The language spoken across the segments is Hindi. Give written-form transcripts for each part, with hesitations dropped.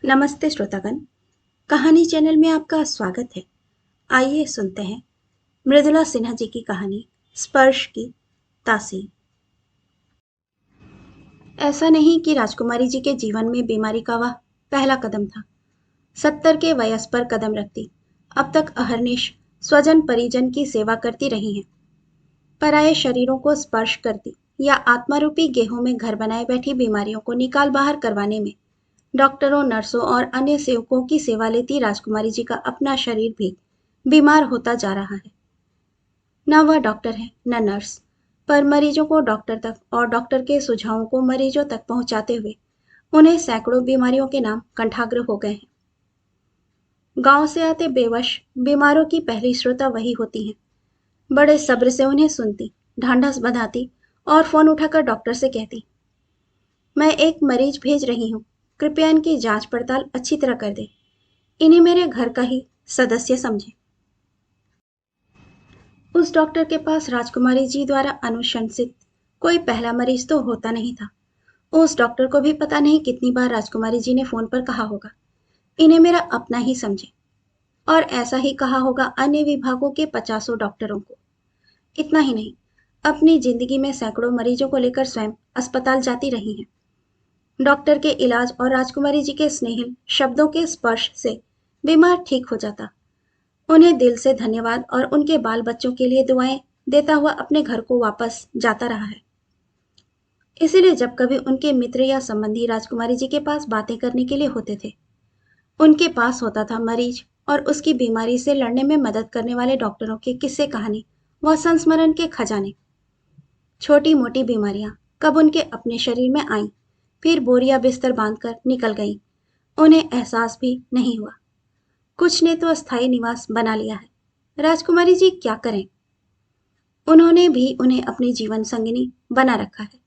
नमस्ते श्रोतागण। कहानी चैनल में आपका स्वागत है। आइए सुनते हैं मृदुला सिन्हा जी की कहानी स्पर्श की तासीर। ऐसा नहीं कि राजकुमारी जी के जीवन में बीमारी का वह पहला कदम था। 70 के वयस पर कदम रखती अब तक अहर्निश स्वजन परिजन की सेवा करती रही हैं। पराये शरीरों को स्पर्श करती या आत्मारूपी गेहूं में घर बनाए बैठी बीमारियों को निकाल बाहर करवाने में डॉक्टरों, नर्सों और अन्य सेवकों की सेवा लेती राजकुमारी जी का अपना शरीर भी बीमार होता जा रहा है। न वह डॉक्टर है न नर्स, पर मरीजों को डॉक्टर तक और डॉक्टर के सुझावों को मरीजों तक पहुंचाते हुए उन्हें सैकड़ों बीमारियों के नाम कंठाग्र हो गए हैं। गांव से आते बेवश बीमारों की पहली श्रोता वही होती हैं। बड़े सब्र से उन्हें सुनती, ढांढस बंधाती और फोन उठाकर डॉक्टर से कहती, मैं एक मरीज भेज रही हूँ, कृपया इनकी जांच पड़ताल अच्छी तरह कर दे। इन्हें मेरे घर का ही सदस्य समझे। उस डॉक्टर के पास राजकुमारी जी द्वारा अनुशंसित कोई पहला मरीज तो होता नहीं था। उस डॉक्टर को भी पता नहीं कितनी बार राजकुमारी जी ने फोन पर कहा होगा, इन्हें मेरा अपना ही समझे। और ऐसा ही कहा होगा अन्य विभागों के 50 डॉक्टरों को। इतना ही नहीं, अपनी जिंदगी में सैकड़ों मरीजों को लेकर स्वयं अस्पताल जाती रही हैं। डॉक्टर के इलाज और राजकुमारी जी के स्नेहिल शब्दों के स्पर्श से बीमार ठीक हो जाता। उन्हें दिल से धन्यवाद और उनके बाल बच्चों के लिए दुआएं देता हुआ अपने घर को वापस जाता रहा है। इसीलिए जब कभी उनके मित्र या संबंधी राजकुमारी जी के पास बातें करने के लिए होते थे, उनके पास होता था मरीज और उसकी बीमारी से लड़ने में मदद करने वाले डॉक्टरों के किस्से कहानी व संस्मरण के खजाने। छोटी मोटी बीमारियां कब उनके अपने शरीर में आईं, फिर बोरिया बिस्तर बांधकर निकल गईं, उन्हें एहसास भी नहीं हुआ। कुछ ने तो अस्थायी निवास बना लिया है। राजकुमारी जी क्या करें? उन्होंने भी उन्हें अपनी जीवन संगिनी बना रखा है,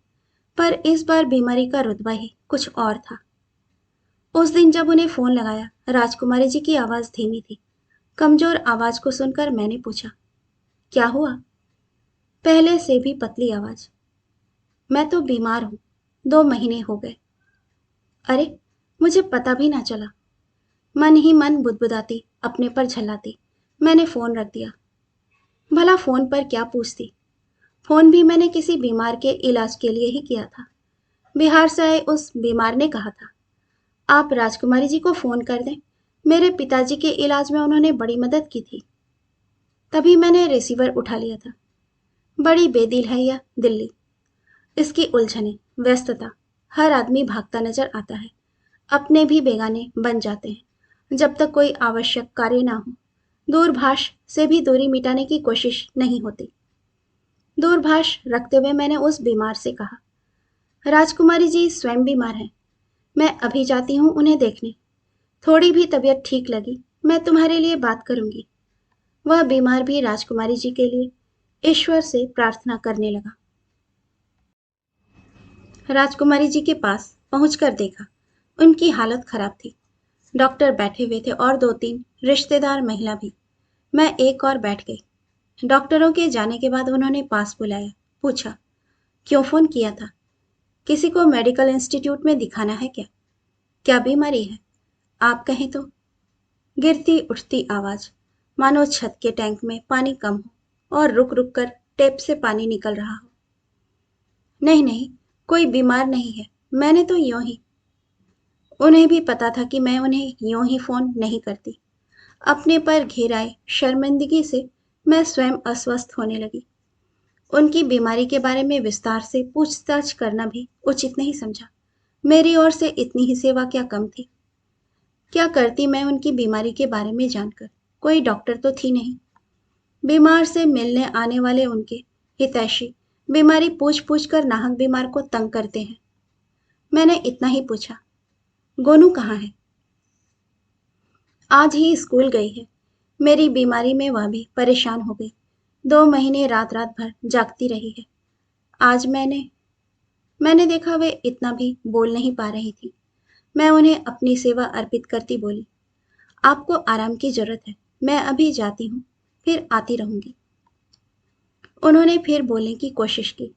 पर इस बार बीमारी का रुतबा ही कुछ और था। उस दिन जब उन्हें फोन लगाया, राजकुमारी जी की आवाज धीमी थी। कमजोर आवाज को सुनकर मैंने पूछा, क्या हुआ? पहले से भी पतली आवाज, मैं तो बीमार हूं, 2 महीने हो गए। अरे, मुझे पता भी ना चला। मन ही मन बुदबुदाती, अपने पर झल्लाती मैंने फोन रख दिया। भला फोन पर क्या पूछती? फोन भी मैंने किसी बीमार के इलाज के लिए ही किया था। बिहार से आए उस बीमार ने कहा था, आप राजकुमारी जी को फोन कर दें, मेरे पिताजी के इलाज में उन्होंने बड़ी मदद की थी। तभी मैंने रिसीवर उठा लिया था। बड़ी बेदिल है यह दिल्ली, इसकी उलझने, व्यस्तता, हर आदमी भागता नजर आता है। अपने भी बेगाने बन जाते हैं जब तक कोई आवश्यक कार्य ना हो। दूरभाष से भी दूरी मिटाने की कोशिश नहीं होती। दूरभाष रखते हुए मैंने उस बीमार से कहा, राजकुमारी जी स्वयं बीमार हैं, मैं अभी जाती हूँ उन्हें देखने। थोड़ी भी तबीयत ठीक लगी मैं तुम्हारे लिए बात करूंगी। वह बीमार भी राजकुमारी जी के लिए ईश्वर से प्रार्थना करने लगा। राजकुमारी जी के पास पहुंचकर देखा, उनकी हालत खराब थी। डॉक्टर बैठे हुए थे और 2-3 रिश्तेदार महिला भी। मैं एक और बैठ गई। डॉक्टरों के जाने के बाद उन्होंने पास बुलाया, पूछा, क्यों फोन किया था? किसी को मेडिकल इंस्टीट्यूट में दिखाना है क्या? क्या बीमारी है? आप कहें तो। गिरती उठती आवाज, मानो छत के टैंक में पानी कम हो और रुक रुक कर टेप से पानी निकल रहा हो। नहीं नहीं, कोई बीमार नहीं है, मैंने तो यूं ही। उन्हें भी पता था कि मैं उन्हें यूं ही फोन नहीं करती। अपने पर घेराए शर्मिंदगी से मैं स्वयं अस्वस्थ होने लगी। उनकी बीमारी के बारे में विस्तार से पूछताछ करना भी उचित नहीं समझा। मेरी ओर से इतनी ही सेवा क्या कम थी? क्या करती मैं उनकी बीमारी के बारे में जानकर? कोई डॉक्टर तो थी नहीं। बीमार से मिलने आने वाले उनके हितैषी बीमारी पूछ पूछ कर नाहक बीमार को तंग करते हैं। मैंने इतना ही पूछा, गोनू कहाँ है? आज ही स्कूल गई है। मेरी बीमारी में वह भी परेशान हो गई। 2 महीने रात रात भर जागती रही है। आज मैंने देखा वे इतना भी बोल नहीं पा रही थी। मैं उन्हें अपनी सेवा अर्पित करती बोली, आपको आराम की जरूरत है, मैं अभी जाती हूँ, फिर आती रहूंगी। उन्होंने फिर बोलने की कोशिश की,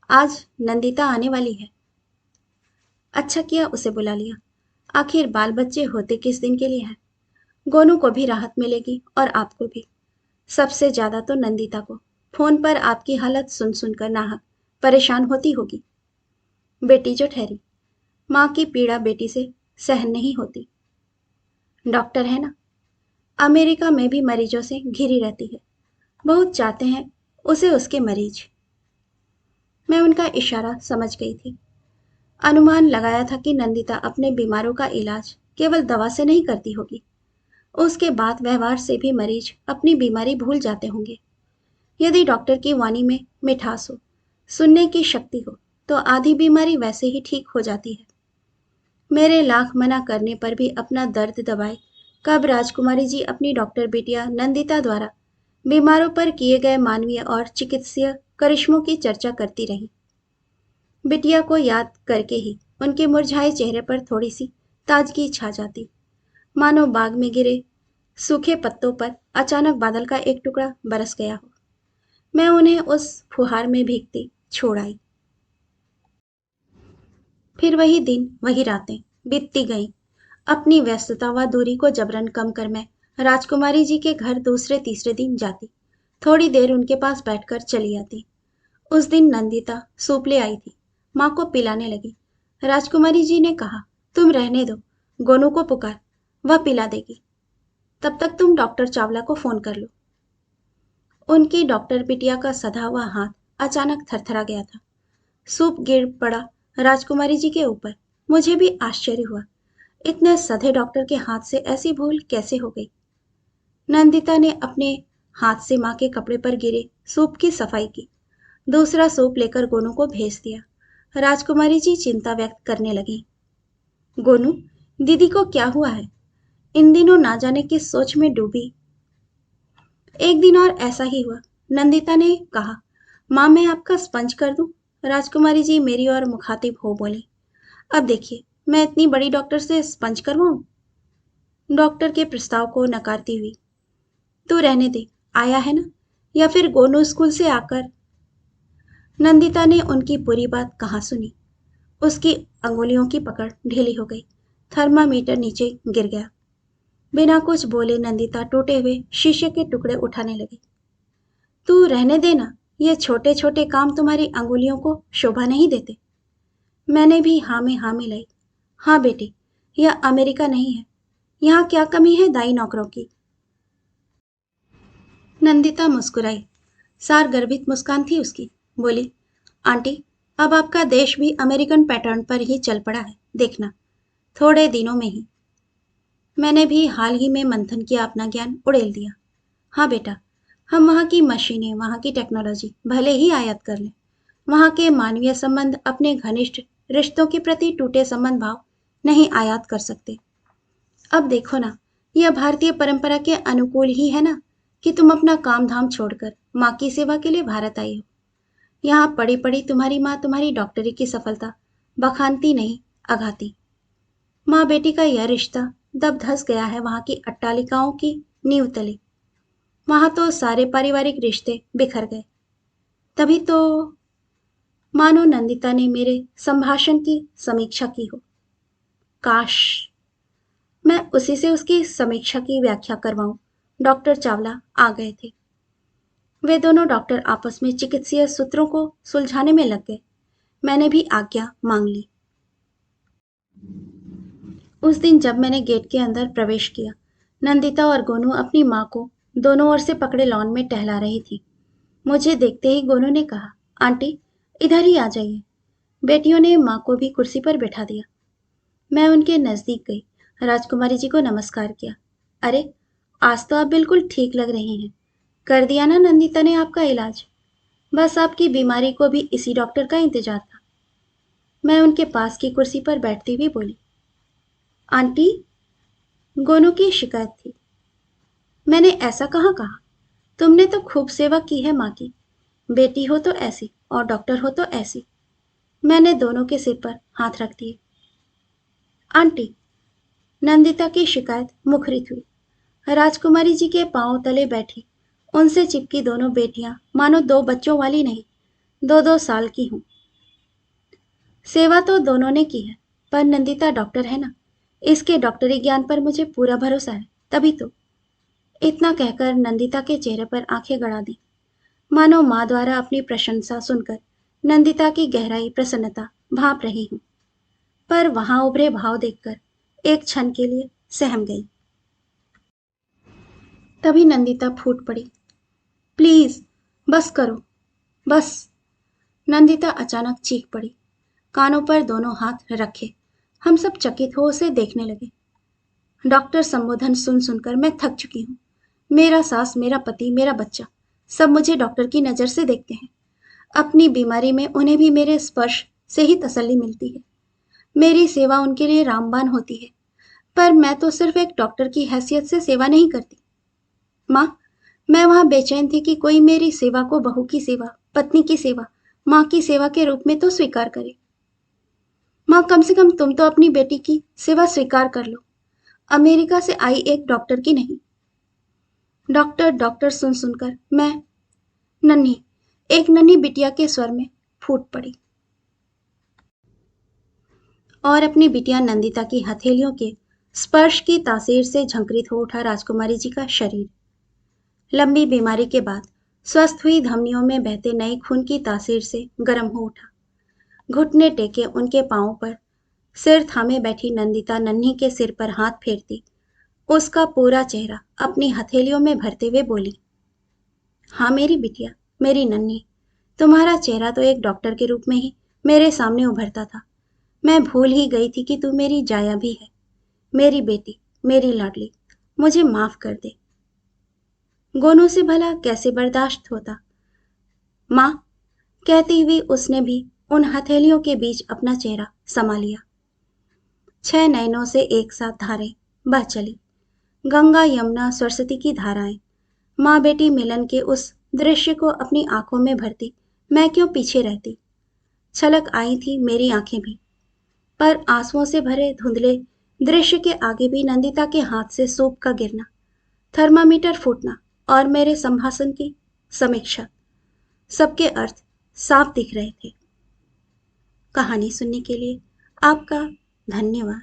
आज नंदिता आने वाली है। अच्छा किया उसे बुला लिया। आखिर बाल बच्चे होते किस दिन के लिए हैं? गोनू को भी राहत मिलेगी और आपको भी। सबसे ज्यादा तो नंदिता को। फोन पर आपकी हालत सुन सुनकर नाहक परेशान होती होगी। बेटी जो ठहरी, माँ की पीड़ा बेटी से सहन नहीं होती। डॉक्टर है ना, अमेरिका में भी मरीजों से घिरी रहती है। बहुत चाहते हैं उसे उसके मरीज। मैं उनका इशारा समझ गई थी। अनुमान लगाया था कि नंदिता अपने बीमारों का इलाज केवल दवा से नहीं करती होगी। उसके बाद व्यवहार से भी मरीज अपनी बीमारी भूल जाते होंगे। यदि डॉक्टर की वाणी में मिठास हो, सुनने की शक्ति हो, तो आधी बीमारी वैसे ही ठीक हो जाती है। मेरे लाख मना करने पर भी अपना दर्द दबाए कब राजकुमारी जी अपनी डॉक्टर बिटिया नंदिता द्वारा बीमारों पर किए गए मानवीय और चिकित्सीय करिश्मों की चर्चा करती रही। बिटिया को याद करके ही उनके मुरझाए चेहरे पर थोड़ी सी ताजगी छा जाती, मानो बाग में गिरे सूखे पत्तों पर अचानक बादल का एक टुकड़ा बरस गया हो। मैं उन्हें उस फुहार में भीगती छोड़ आई। फिर वही दिन वही रातें बीतती गईं। अपनी व्यस्तता व दूरी को जबरन कम कर मैं राजकुमारी जी के घर दूसरे तीसरे दिन जाती। थोड़ी देर उनके पास बैठकर चली आती। उस दिन नंदिता सूप ले आई थी। माँ को पिलाने लगी। राजकुमारी जी ने कहा, तुम रहने दो, गोनू को पुकार, वह पिला देगी। तब तक तुम डॉक्टर चावला को फोन कर लो। उनकी डॉक्टर बिटिया का सधा हुआ हाथ अचानक थरथरा गया था। सूप गिर पड़ा राजकुमारी जी के ऊपर। मुझे भी आश्चर्य हुआ, इतने सधे डॉक्टर के हाथ से ऐसी भूल कैसे हो गई। नंदिता ने अपने हाथ से माँ के कपड़े पर गिरे सूप की सफाई की। दूसरा सूप लेकर गोनू को भेज दिया। राजकुमारी जी चिंता व्यक्त करने लगी। गोनू, दीदी को क्या हुआ है? इन दिनों ना जाने किस सोच में डूबी। एक दिन और ऐसा ही हुआ। नंदिता ने कहा, माँ मैं आपका स्पंज कर दूं? राजकुमारी जी मेरी ओर मुखातिब हो बोली, अब देखिए, मैं इतनी बड़ी डॉक्टर से स्पंज करवाऊं? डॉक्टर के प्रस्ताव को नकारती हुई, तू रहने दे, आया है ना, या फिर गोनू स्कूल से आकर। नंदिता ने उनकी पूरी बात कहाँ सुनी। उसकी अंगुलियों की पकड़ ढीली हो गई। थर्मामीटर नीचे गिर गया। बिना कुछ बोले नंदिता टूटे हुए शीशे के टुकड़े उठाने लगी। तू रहने देना, ये छोटे छोटे काम तुम्हारी अंगुलियों को शोभा नहीं देते। मैंने भी हाँ में हाँ मिलाई। हाँ बेटी, यह अमेरिका नहीं है। यहाँ क्या कमी है दाई नौकरों की? नंदिता मुस्कुराई। सार गर्भित मुस्कान थी उसकी। बोली, आंटी, अब आपका देश भी अमेरिकन पैटर्न पर ही चल पड़ा है, देखना, थोड़े दिनों में ही। मैंने भी हाल ही में मंथन किया, अपना ज्ञान उड़ेल दिया। हाँ बेटा, हम वहाँ की मशीनें, वहाँ की टेक्नोलॉजी भले ही आयात कर लें, वहाँ के मानवीय संबंध, अपने घनिष्ठ रिश्तों के प्रति टूटे संबंध भाव नहीं आयात कर सकते। अब देखो ना, यह भारतीय परंपरा के अनुकूल ही है ना कि तुम अपना काम धाम छोड़कर माँ की सेवा के लिए भारत आई हो। यहाँ पड़ी पड़ी तुम्हारी माँ तुम्हारी डॉक्टरी की सफलता बखानती नहीं, अघाती। माँ बेटी का यह रिश्ता दब धस गया है वहाँ की अट्टालिकाओं की नींव तले। वहां तो सारे पारिवारिक रिश्ते बिखर गए। तभी तो मानो नंदिता ने मेरे संभाषण की समीक्षा की हो। काश मैं उसी से उसकी समीक्षा की व्याख्या करवाऊं। डॉक्टर चावला आ गए थे। वे दोनों डॉक्टर आपस में चिकित्सीय सूत्रों को सुलझाने में लग गए। मैंने भी आज्ञा मांग ली। उस दिन जब मैंने गेट के अंदर प्रवेश किया, नंदिता और गोनू अपनी माँ को दोनों ओर से पकड़े लॉन में टहला रही थी। मुझे देखते ही गोनू ने कहा, आंटी, इधर ही आ जाइए। बेटियों ने माँ को भी कुर्सी पर बैठा दिया। मैं उनके नजदीक गई, राजकुमारी जी को नमस्कार किया। अरे, आज तो आप बिल्कुल ठीक लग रही हैं। कर दिया ना नंदिता ने आपका इलाज? बस आपकी बीमारी को भी इसी डॉक्टर का इंतजार था। मैं उनके पास की कुर्सी पर बैठती हुई बोली, आंटी, गोनू की शिकायत थी। मैंने ऐसा कहाँ कहा? तुमने तो खूब सेवा की है माँ की। बेटी हो तो ऐसी और डॉक्टर हो तो ऐसी। मैंने दोनों के सिर पर हाथ रख दिए। आंटी, नंदिता की शिकायत मुखरित हुई। राजकुमारी जी के पांव तले बैठी उनसे चिपकी दोनों बेटियां मानो दो बच्चों वाली नहीं, दो दो साल की हूं। सेवा तो दोनों ने की है, पर नंदिता डॉक्टर है ना, इसके डॉक्टरी ज्ञान पर मुझे पूरा भरोसा है, तभी तो। इतना कहकर नंदिता के चेहरे पर आंखें गड़ा दी, मानो माँ द्वारा अपनी प्रशंसा सुनकर नंदिता की गहराई प्रसन्नता भांप रही हूँ। पर वहां उभरे भाव देखकर एक क्षण के लिए सहम गई। तभी नंदिता फूट पड़ी, प्लीज, बस करो, बस। नंदिता अचानक चीख पड़ी, कानों पर दोनों हाथ रखे। हम सब चकित हो उसे देखने लगे। डॉक्टर संबोधन सुन सुनकर मैं थक चुकी हूँ। मेरा सास, मेरा पति, मेरा बच्चा, सब मुझे डॉक्टर की नज़र से देखते हैं। अपनी बीमारी में उन्हें भी मेरे स्पर्श से ही तसल्ली मिलती है। मेरी सेवा उनके लिए रामबाण होती है। पर मैं तो सिर्फ एक डॉक्टर की हैसियत से सेवा नहीं करती। माँ, मैं वहां बेचैन थी कि कोई मेरी सेवा को बहू की सेवा, पत्नी की सेवा, माँ की सेवा के रूप में तो स्वीकार करे। माँ, कम से कम तुम तो अपनी बेटी की सेवा स्वीकार कर लो, अमेरिका से आई एक डॉक्टर की नहीं। डॉक्टर डॉक्टर सुन सुनकर मैं नन्ही, एक नन्ही बिटिया के स्वर में फूट पड़ी और अपनी बिटिया नंदिता की हथेलियों के स्पर्श की तासीर से झंकृत हो उठा राजकुमारी जी का शरीर। लंबी बीमारी के बाद स्वस्थ हुई धमनियों में बहते नए खून की तासीर से गर्म हो उठा। घुटने टेके उनके पांवों पर सिर थामे बैठी नंदिता नन्ही के सिर पर हाथ फेरती उसका पूरा चेहरा अपनी हथेलियों में भरते हुए बोली, हाँ मेरी बिटिया, मेरी नन्ही, तुम्हारा चेहरा तो एक डॉक्टर के रूप में ही मेरे सामने उभरता था। मैं भूल ही गई थी कि तू मेरी जाया भी है। मेरी बेटी, मेरी लाडली, मुझे माफ कर दे। गोनू से भला कैसे बर्दाश्त होता। माँ, कहती हुई उसने भी उन हथेलियों के बीच अपना चेहरा समा लिया। 6 नयनों से एक साथ धारें बह चली, गंगा यमुना सरस्वती की धाराएं। माँ बेटी मिलन के उस दृश्य को अपनी आंखों में भरती मैं क्यों पीछे रहती। छलक आई थी मेरी आंखें भी, पर आंसुओं से भरे धुंधले दृश्य के आगे भी नंदिता के हाथ से सूप का गिरना, थर्मामीटर फूटना और मेरे संभाषण की समीक्षा, सबके अर्थ साफ दिख रहे थे। कहानी सुनने के लिए आपका धन्यवाद।